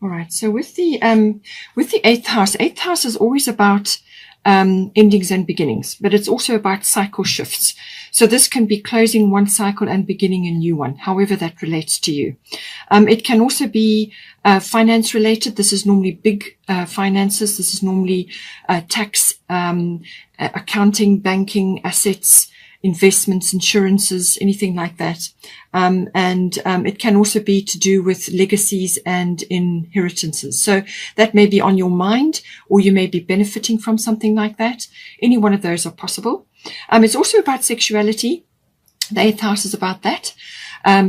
All right. So with the eighth house is always about endings and beginnings, but it's also about cycle shifts. So this can be closing one cycle and beginning a new one, however that relates to you. It can also be finance related. This is normally big finances. This is normally tax, accounting, banking, assets, investments, insurances, anything like that. It can also be to do with legacies and inheritances. So that may be on your mind, or you may be benefiting from something like that. Any one of those are possible. It's also about sexuality. The eighth house is about that.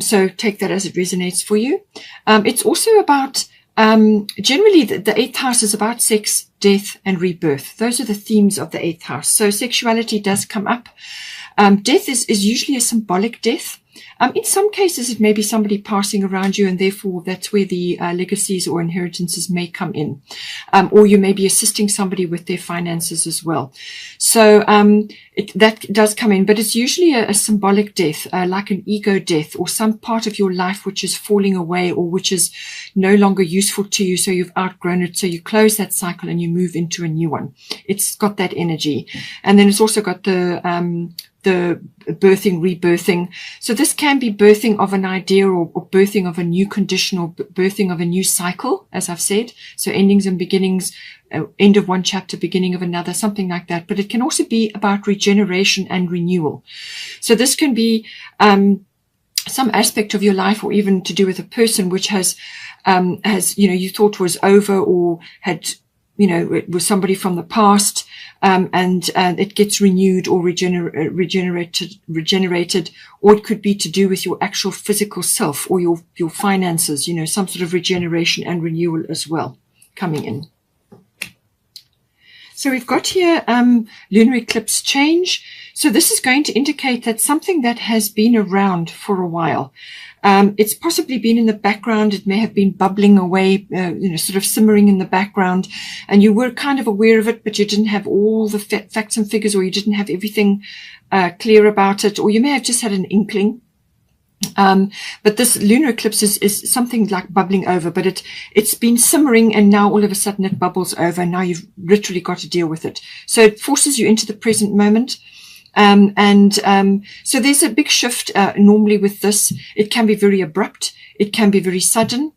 So take that as it resonates for you. It's also about, generally the eighth house is about sex, death, and rebirth. Those are the themes of the eighth house. So sexuality does come up. Death is usually a symbolic death. In some cases, it may be somebody passing around you, and therefore that's where the legacies or inheritances may come in. Or you may be assisting somebody with their finances as well. So that does come in, but it's usually a symbolic death, like an ego death, or some part of your life which is falling away or which is no longer useful to you, so you've outgrown it, so you close that cycle and you move into a new one. It's got that energy. And then it's also got the birthing, rebirthing. So this can be birthing of an idea or birthing of a new condition or birthing of a new cycle, as I've said. So endings and beginnings, end of one chapter, beginning of another, something like that. But it can also be about regeneration and renewal. So this can be some aspect of your life, or even to do with a person which has, you thought was over, or had, it was somebody from the past, and it gets renewed or regenerated, or it could be to do with your actual physical self or your finances, some sort of regeneration and renewal as well coming in. So we've got here lunar eclipse change. So this is going to indicate that something that has been around for a while. It's possibly been in the background. It may have been bubbling away, sort of simmering in the background, and you were kind of aware of it, but you didn't have all the facts and figures, or you didn't have everything clear about it, or you may have just had an inkling. But this lunar eclipse is something like bubbling over, but it's been simmering, and now all of a sudden it bubbles over, and now you've literally got to deal with it. So it forces you into the present moment. So there's a big shift normally with this. It can be very abrupt. It can be very sudden.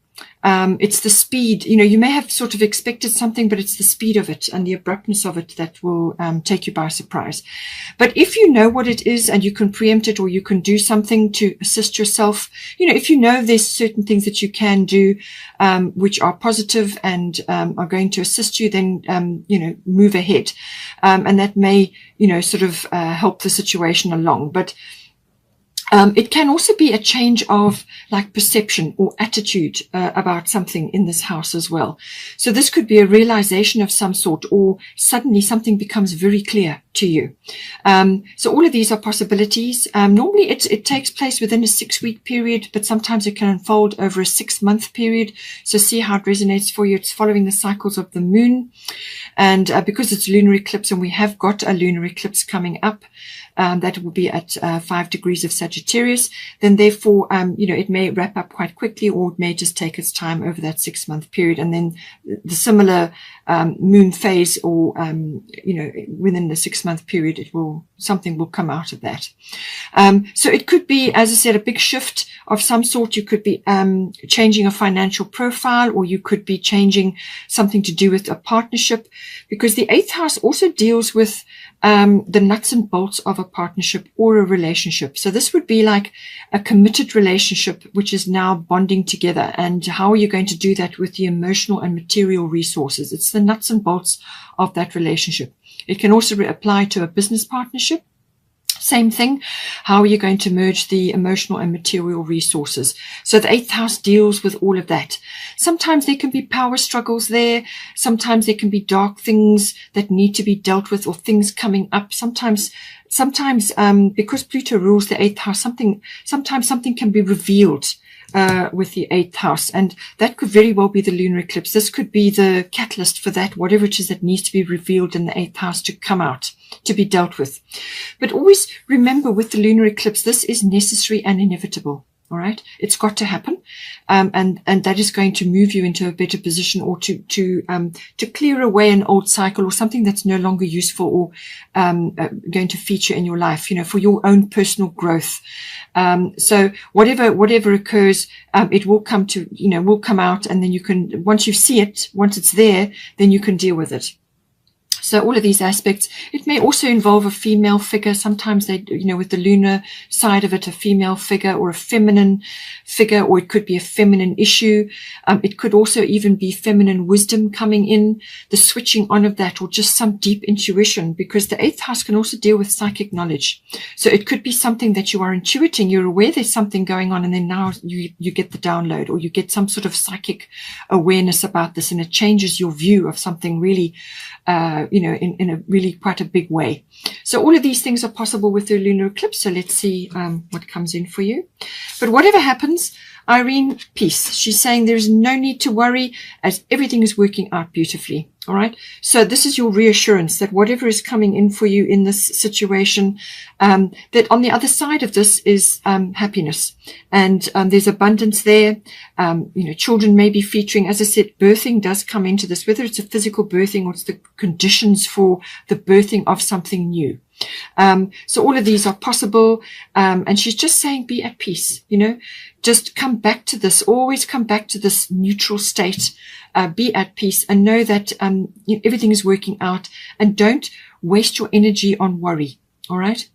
It's the speed, you may have sort of expected something, but it's the speed of it and the abruptness of it that will take you by surprise. But if you know what it is and you can preempt it, or you can do something to assist yourself, if you know there's certain things that you can do which are positive and are going to assist you, then move ahead, and that may sort of help the situation along. But it can also be a change of like perception or attitude about something in this house as well. So this could be a realization of some sort, or suddenly something becomes very clear to you. So all of these are possibilities. Normally it takes place within a 6-week period, but sometimes it can unfold over a 6-month period. So see how it resonates for you. It's following the cycles of the moon. And because it's lunar eclipse, and we have got a lunar eclipse coming up, that will be at 5 degrees of Sagittarius, then therefore, it may wrap up quite quickly, or it may just take its time over that 6-month period. And then the similar moon phase, or, within the 6-month period, something will come out of that. So it could be, as I said, a big shift of some sort. You could be changing a financial profile, or you could be changing something to do with a partnership, because the 8th house also deals with the nuts and bolts of a partnership or a relationship. So this would be like a committed relationship, which is now bonding together. And how are you going to do that with the emotional and material resources? It's the nuts and bolts of that relationship. It can also apply to a business partnership. Same thing. How are you going to merge the emotional and material resources? So the 8th house deals with all of that. Sometimes there can be power struggles there. Sometimes there can be dark things that need to be dealt with, or things coming up. Sometimes, because Pluto rules the 8th house, sometimes something can be revealed with the 8th house, and that could very well be the lunar eclipse. This could be the catalyst for that, whatever it is that needs to be revealed in the 8th house to come out, to be dealt with. But always remember, with the lunar eclipse, this is necessary and inevitable. All right. It's got to happen. And that is going to move you into a better position, or to clear away an old cycle or something that's no longer useful or, going to feature in your life, for your own personal growth. So whatever occurs, it will will come out, and then you can, once you see it, once it's there, then you can deal with it. So all of these aspects, it may also involve a female figure. Sometimes they, with the lunar side of it, a female figure or a feminine figure, or it could be a feminine issue. It could also even be feminine wisdom coming in, the switching on of that, or just some deep intuition, because the 8th house can also deal with psychic knowledge. So it could be something that you are intuiting. You're aware there's something going on, and then now you get the download, or you get some sort of psychic awareness about this, and it changes your view of something really, in a really quite a big way. So all of these things are possible with the lunar eclipse. So let's see what comes in for you. But whatever happens, Irene, peace. She's saying there's no need to worry, as everything is working out beautifully. All right. So this is your reassurance that whatever is coming in for you in this situation, that on the other side of this is happiness, and there's abundance there. Children may be featuring. As I said, birthing does come into this, whether it's a physical birthing or it's the conditions for the birthing of something new. So all of these are possible. And she's just saying, be at peace, just come back to this, always come back to this neutral state, be at peace, and know that, everything is working out, and don't waste your energy on worry. All right.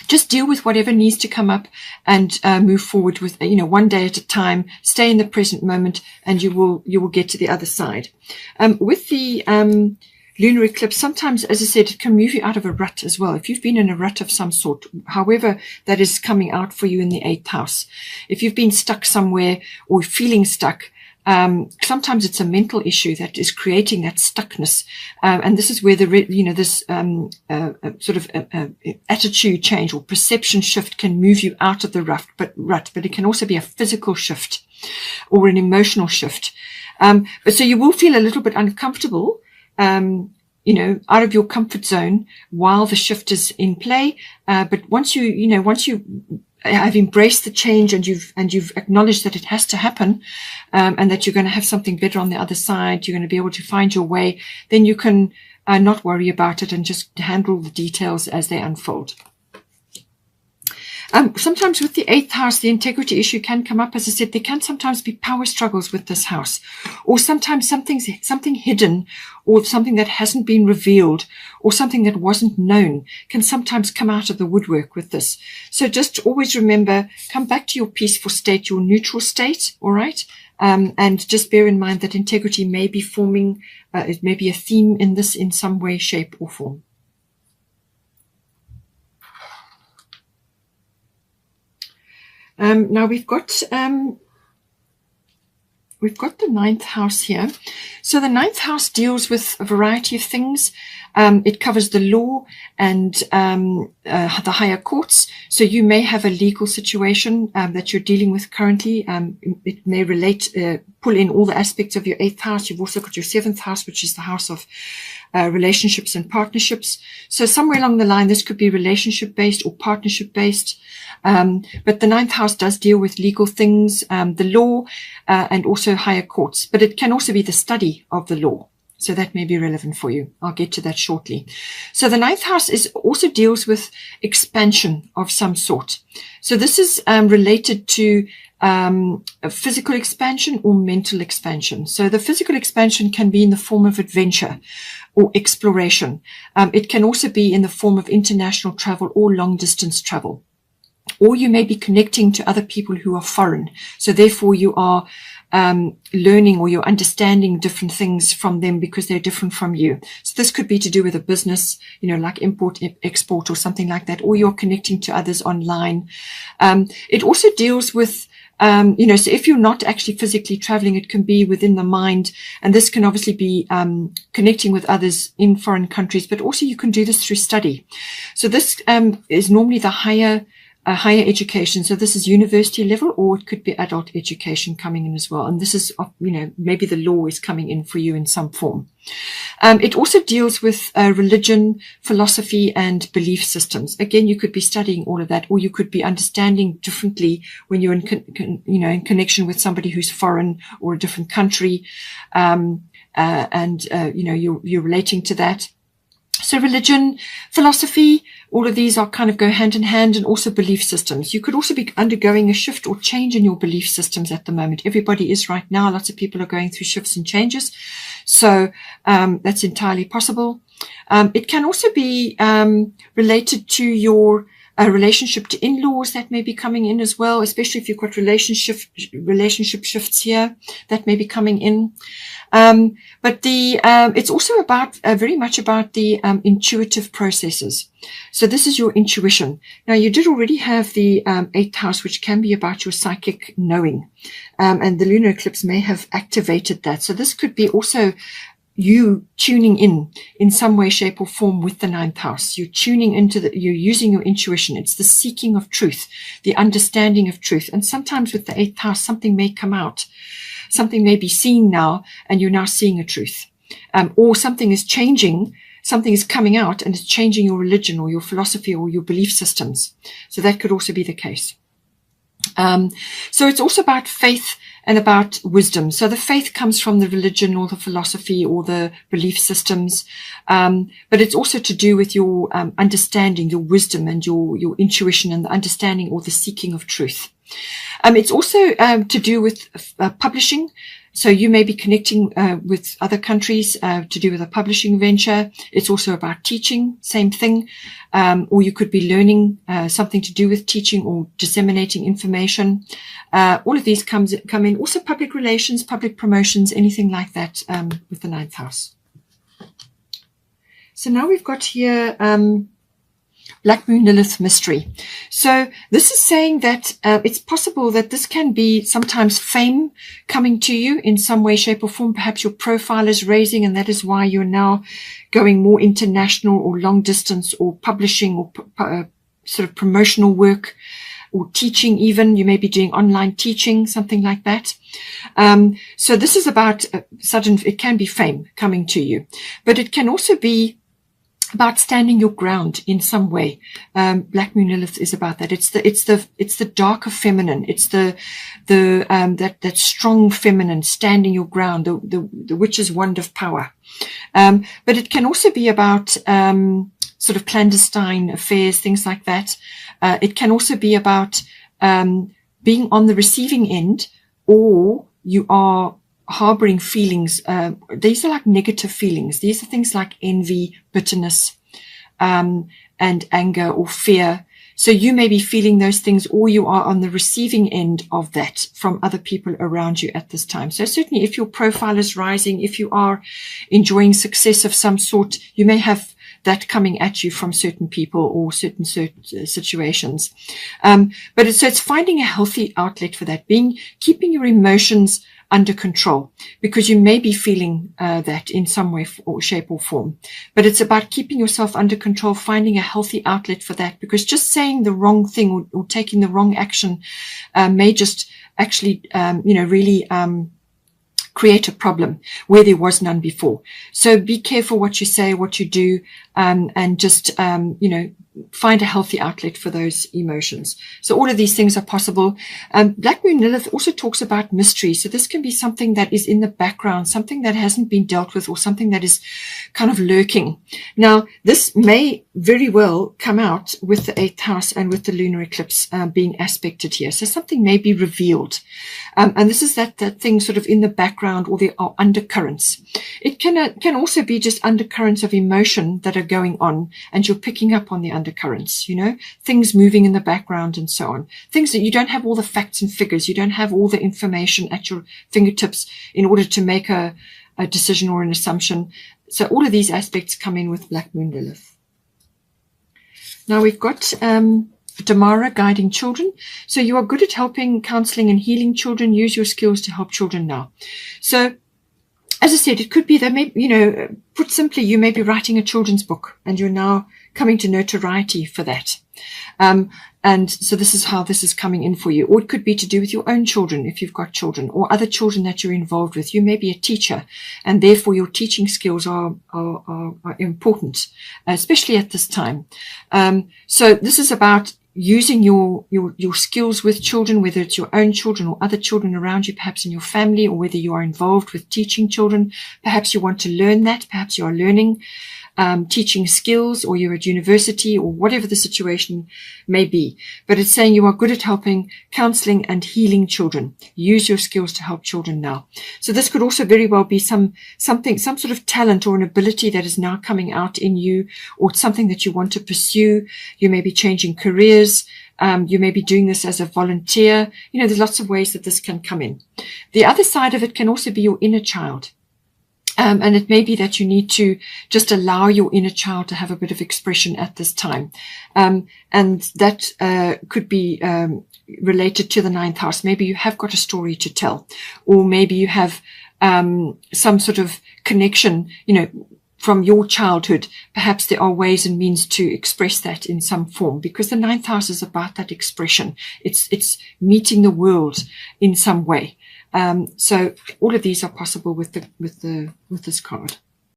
Just deal with whatever needs to come up, and move forward with, one day at a time. Stay in the present moment, and you will get to the other side. With the lunar eclipse, sometimes, as I said, it can move you out of a rut as well. If you've been in a rut of some sort, however that is coming out for you in the 8th house, if you've been stuck somewhere or feeling stuck, sometimes it's a mental issue that is creating that stuckness. And this is where this sort of attitude change or perception shift can move you out of the rut, but it can also be a physical shift or an emotional shift. But so you will feel a little bit uncomfortable, out of your comfort zone while the shift is in play. But once you have embraced the change, and you've acknowledged that it has to happen, and that you're going to have something better on the other side, you're going to be able to find your way, then you can not worry about it and just handle the details as they unfold. Sometimes with the 8th house, the integrity issue can come up. As I said, there can sometimes be power struggles with this house, or sometimes something hidden, or something that hasn't been revealed, or something that wasn't known can sometimes come out of the woodwork with this. So just always remember, come back to your peaceful state, your neutral state. All right. And just bear in mind that integrity may be forming, it may be a theme in this in some way, shape, or form. Now we've got the 9th house here. So the 9th house deals with a variety of things. It covers the law and the higher courts. So you may have a legal situation that you're dealing with currently. It may pull in all the aspects of your 8th house. You've also got your 7th house, which is the house of relationships and partnerships. So somewhere along the line, this could be relationship based or partnership based. But the 9th house does deal with legal things, the law, and also higher courts. But it can also be the study of the law. So that may be relevant for you. I'll get to that shortly. So the 9th house also deals with expansion of some sort. So this is related to a physical expansion or mental expansion. So the physical expansion can be in the form of adventure or exploration. It can also be in the form of international travel or long distance travel. Or you may be connecting to other people who are foreign. So therefore you are learning, or you're understanding different things from them because they're different from you. So this could be to do with a business, like import, export, or something like that. Or you're connecting to others online. It also deals with, so if you're not actually physically traveling, it can be within the mind. And this can obviously be connecting with others in foreign countries, but also you can do this through study. So this is normally the higher higher education. So this is university level, or it could be adult education coming in as well. And this is, maybe the law is coming in for you in some form. It also deals with religion, philosophy, and belief systems. Again, you could be studying all of that, or you could be understanding differently when you're in connection with somebody who's foreign or a different country, you're relating to that. So religion, philosophy, all of these are kind of go hand in hand, and also belief systems. You could also be undergoing a shift or change in your belief systems at the moment. Everybody is right now. Lots of people are going through shifts and changes. So that's entirely possible. It can also be related to your relationship to in-laws that may be coming in as well, especially if you've got relationship shifts here that may be coming in. But it's also about very much about the intuitive processes. So this is your intuition. Now, you did already have the 8th house, which can be about your psychic knowing, and the lunar eclipse may have activated that. So this could be also you tuning in some way, shape, or form with the 9th house. You're tuning you're using your intuition. It's the seeking of truth, the understanding of truth. And sometimes with the 8th house, something may come out. Something may be seen now, and you're now seeing a truth. Or something is changing, something is coming out, and it's changing your religion or your philosophy or your belief systems. So that could also be the case. So it's also about faith and about wisdom. So the faith comes from the religion or the philosophy or the belief systems. But it's also to do with your understanding, your wisdom, and your intuition, and the understanding or the seeking of truth. It's also to do with publishing. So you may be connecting with other countries to do with a publishing venture. It's also about teaching, same thing. Or you could be learning something to do with teaching or disseminating information. All of these come in. Also public relations, public promotions, anything like that with the 9th house. So now we've got here Black Moon Lilith mystery. So this is saying that it's possible that this can be sometimes fame coming to you in some way, shape, or form. Perhaps your profile is raising, and that is why you're now going more international or long distance or publishing or sort of promotional work or teaching even. You may be doing online teaching, something like that. So this is about it can be fame coming to you, but it can also be about standing your ground in some way. Black Moon Lilith is about that. It's the darker feminine. It's that strong feminine standing your ground, the witch's wand of power. But it can also be about sort of clandestine affairs, things like that. It can also be about being on the receiving end, or you are harboring feelings. These are like negative feelings. These are things like envy, bitterness, and anger or fear. So you may be feeling those things, or you are on the receiving end of that from other people around you at this time. So certainly if your profile is rising, if you are enjoying success of some sort, you may have that coming at you from certain people or certain situations. But it's finding a healthy outlet for that, keeping your emotions under control, because you may be feeling that in some way or shape or form. But it's about keeping yourself under control, finding a healthy outlet for that, because just saying the wrong thing or taking the wrong action may just actually, really create a problem where there was none before. So be careful what you say, what you do, and just, find a healthy outlet for those emotions. So all of these things are possible. Black Moon Lilith also talks about mystery. So this can be something that is in the background, something that hasn't been dealt with, or something that is kind of lurking. Now, this may very well come out with the 8th house and with the lunar eclipse being aspected here. So something may be revealed. And this is that thing sort of in the background, or there are undercurrents. It can also be just undercurrents of emotion that are going on, and you're picking up on the undercurrents, things moving in the background and so on. Things that you don't have all the facts and figures, you don't have all the information at your fingertips in order to make a decision or an assumption. So all of these aspects come in with Black Moon Lilith. Now we've got Damara, guiding children. So you are good at helping, counseling, and healing children. Use your skills to help children now. So as I said, it could be that maybe, put simply, you may be writing a children's book, and you're now coming to notoriety for that. And so this is how this is coming in for you. Or it could be to do with your own children, if you've got children, or other children that you're involved with. You may be a teacher, and therefore your teaching skills are important, especially at this time. So this is about using your skills with children, whether it's your own children or other children around you, perhaps in your family, or whether you are involved with teaching children. Perhaps you want to learn that. Perhaps you are learning teaching skills, or you're at university, or whatever the situation may be. But it's saying you are good at helping, counseling and healing children. Use your skills to help children now. So this could also very well be some sort of talent or an ability that is now coming out in you, or something that you want to pursue. You may be changing careers. You may be doing this as a volunteer. You know, there's lots of ways that this can come in. The other side of it can also be your inner child. And it may be that you need to just allow your inner child to have a bit of expression at this time. And that could be related to the 9th house. Maybe you have got a story to tell, or maybe you have some sort of connection, you know, from your childhood. Perhaps there are ways and means to express that in some form, because the 9th house is about that expression. It's meeting the world in some way. So all of these are possible with this card.